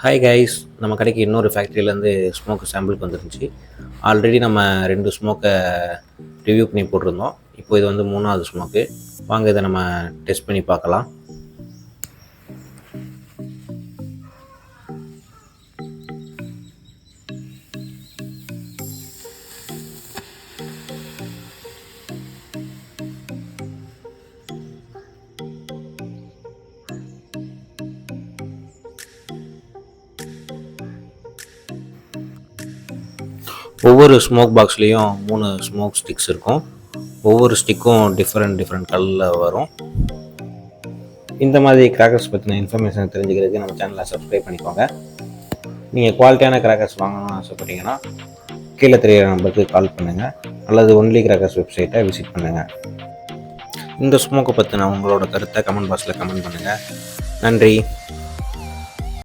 Hi guys, நம்ம கடைக்கு இன்னொரு ஃபேக்ட்ரியிலேருந்து ஸ்மோக்கு சாம்பிளுக்கு வந்துருந்துச்சு. ஆல்ரெடி நம்ம 2 ஸ்மோக்கை ரிவ்யூ பண்ணி போட்டிருந்தோம். இப்போ இது வந்து 3வது ஸ்மோக்கு. வாங்க இதை நம்ம டெஸ்ட் பண்ணி பார்க்கலாம். ஒவ்வொரு ஸ்மோக் பாக்ஸ்லேயும் 3 ஸ்மோக் ஸ்டிக்ஸ் இருக்கும். ஒவ்வொரு ஸ்டிக்கும் டிஃப்ரெண்ட் கலரில் வரும். இந்த மாதிரி கிராக்கர்ஸ் பற்றின இன்ஃபர்மேஷன் தெரிஞ்சுக்கிறதுக்கு நம்ம சேனலை சப்ஸ்கிரைப் பண்ணிக்கோங்க. நீங்கள் குவாலிட்டியான கிராக்கர்ஸ் வாங்கணும்னு ஆசைப்பட்டீங்கன்னா கீழே தெரியிற நம்பருக்கு கால் பண்ணுங்கள், அல்லது ஒன்லி கிராக்கர்ஸ் வெப்சைட்டை விசிட் பண்ணுங்கள். இந்த ஸ்மோக்கை பற்றின உங்களோட கருத்தை கமெண்ட் பாக்ஸில் கமெண்ட் பண்ணுங்கள். நன்றி.